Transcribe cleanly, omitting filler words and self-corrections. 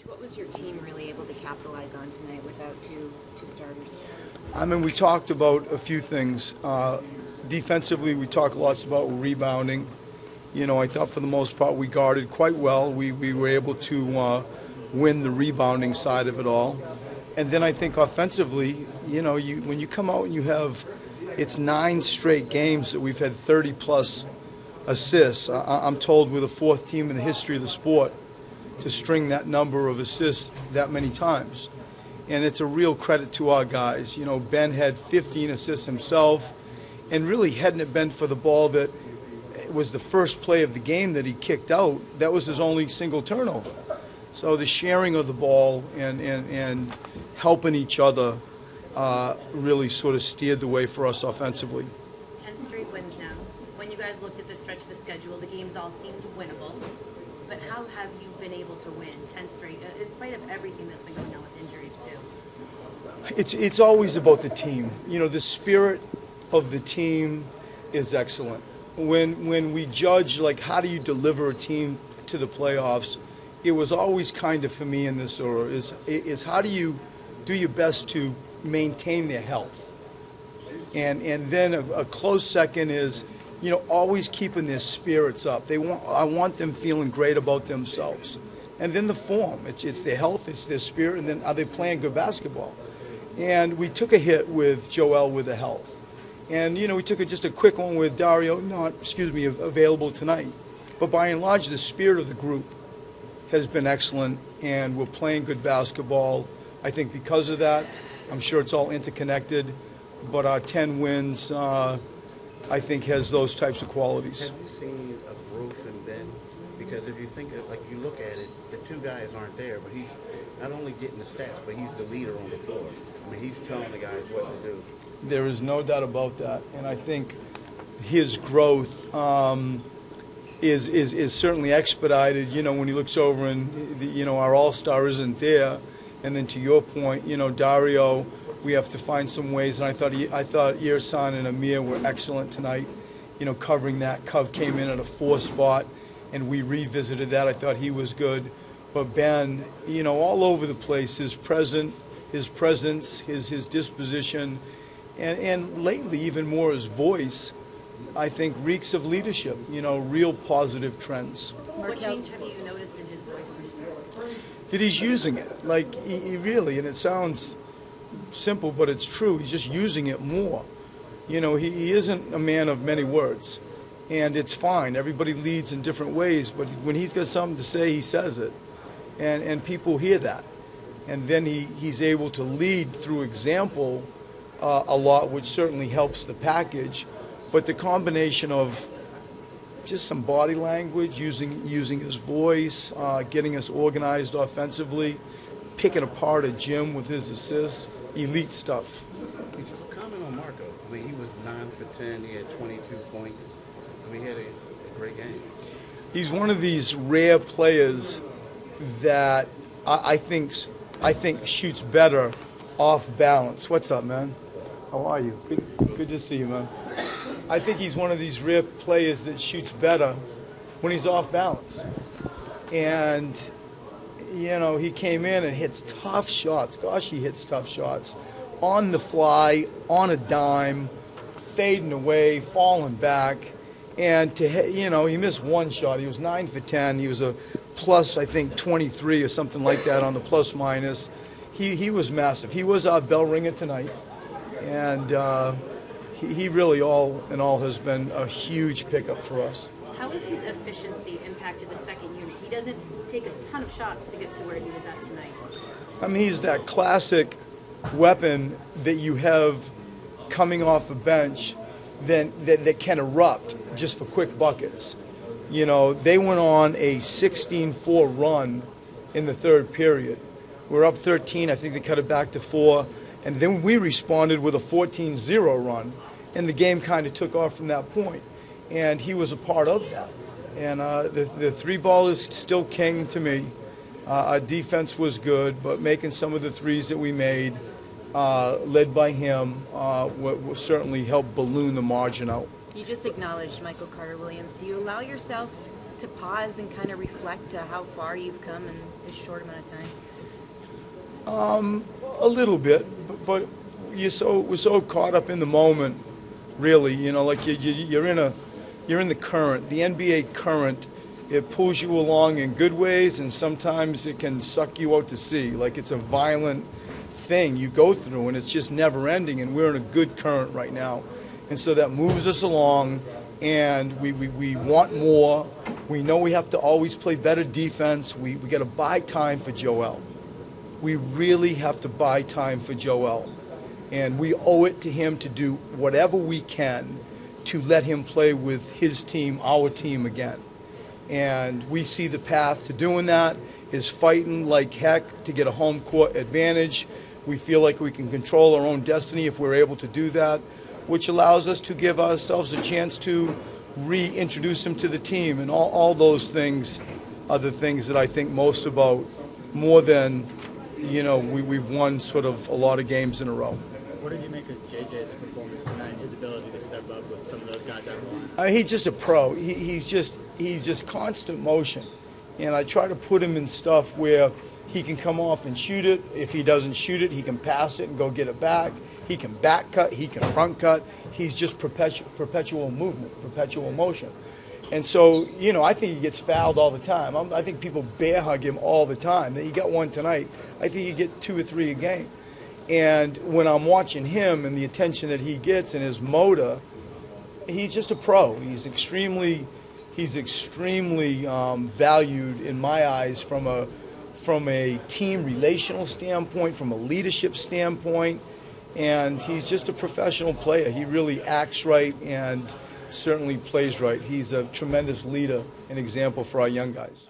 what was your team really able to capitalize on tonight without two starters? I mean, we talked about a few things. Defensively, we talked lots about rebounding. You know, I thought for the most part we guarded quite well. We were able to win the rebounding side of it all. And then I think offensively, you know, when you come out and you have, it's 9 straight games that we've had 30-plus assists. I'm told we're the 4th team in the history of the sport to string that number of assists that many times. And it's a real credit to our guys. You know, Ben had 15 assists himself, and really hadn't it been for the ball that was the first play of the game that he kicked out, that was his only single turnover. So the sharing of the ball and helping each other really sort of steered the way for us offensively. 10 straight wins now. When you guys looked at the stretch of the schedule, the games all seemed winnable. But how have you been able to win 10 straight, in spite of everything that's been going on with injuries too? It's always about the team. You know, the spirit of the team is excellent. When we judge, like, how do you deliver a team to the playoffs, it was always kind of, for me in this order, is how do you do your best to maintain their health? And then a close second is, you know, always keeping their spirits up. I want them feeling great about themselves. And then the form, it's their health, it's their spirit, and then are they playing good basketball? And we took a hit with Joel with the health. And, you know, we took just a quick one with Dario, available tonight. But by and large, the spirit of the group has been excellent, and we're playing good basketball. I think because of that, I'm sure it's all interconnected, but our 10 wins, I think, has those types of qualities. Have you seen a growth in Ben? Because if you think, like, you look at it, the 2 guys aren't there, but he's not only getting the stats, but he's the leader on the floor. I mean, he's telling the guys what to do. There is no doubt about that, and I think his growth is certainly expedited. You know, when he looks over and our all-star isn't there, and then to your point, you know, Dario, we have to find some ways. And I thought Irsan and Amir were excellent tonight. You know, covering that. Cov came in at a 4 spot, and we revisited that. I thought he was good, but Ben, you know, all over the place. His presence, his disposition. And lately, even more his voice, I think, reeks of leadership, you know, real positive trends. What change have you noticed in his voice? That he's using it. Like, he really, and it sounds simple, but it's true, he's just using it more. You know, he isn't a man of many words, and it's fine. Everybody leads in different ways, but when he's got something to say, he says it, and people hear that. And then he's able to lead through example a lot, which certainly helps the package, but the combination of just some body language, using his voice, getting us organized offensively, picking apart a gym with his assists, elite stuff. Comment on Marco. I mean, he was 9 for 10. He had 22 points. I mean, he had a great game. He's one of these rare players that I think shoots better off balance. What's up, man? How are you? Good to see you, man. I think he's one of these rare players that shoots better when he's off balance. And, you know, he came in and hits tough shots. Gosh, he hits tough shots. On the fly, on a dime, fading away, falling back. And, he missed 1 shot. He was 9 for 10. He was a plus, I think, 23 or something like that on the plus minus. He was massive. He was our bell ringer tonight. And he really, all in all, has been a huge pickup for us. How has his efficiency impacted the second unit? He doesn't take a ton of shots to get to where he was at tonight. I mean, he's that classic weapon that you have coming off the bench that can erupt just for quick buckets. You know, they went on a 16-4 run in the 3rd period. We're up 13. I think they cut it back to 4. And then we responded with a 14-0 run, and the game kind of took off from that point. And he was a part of that. And the 3-ball is still king to me. Our defense was good, but making some of the threes that we made, led by him, will certainly help balloon the margin out. You just acknowledged Michael Carter-Williams. Do you allow yourself to pause and kind of reflect how far you've come in this short amount of time? A little bit, but we're so caught up in the moment, really. You know, like you're in the current, the NBA current. It pulls you along in good ways, and sometimes it can suck you out to sea. Like it's a violent thing you go through, and it's just never ending. And we're in a good current right now, and so that moves us along. And we want more. We know we have to always play better defense. We got to buy time for Joel. We really have to buy time for Joel. And we owe it to him to do whatever we can to let him play with his team, our team again. And we see the path to doing that is fighting like heck to get a home court advantage. We feel like we can control our own destiny if we're able to do that, which allows us to give ourselves a chance to reintroduce him to the team. And all those things are the things that I think most about, more than, you know, we've won sort of a lot of games in a row. What did you make of JJ's performance tonight, his ability to step up with some of those guys out of line? He's just a pro. He's just constant motion. And I try to put him in stuff where he can come off and shoot it. If he doesn't shoot it, he can pass it and go get it back. He can back cut. He can front cut. He's just perpetual movement, perpetual motion. And so, you know, I think he gets fouled all the time. I think people bear hug him all the time. He got one tonight. I think he get 2 or 3 a game. And when I'm watching him and the attention that he gets and his motor, he's just a pro. He's extremely valued in my eyes from a team relational standpoint, from a leadership standpoint, and he's just a professional player. He really acts right and certainly plays right. He's a tremendous leader and example for our young guys.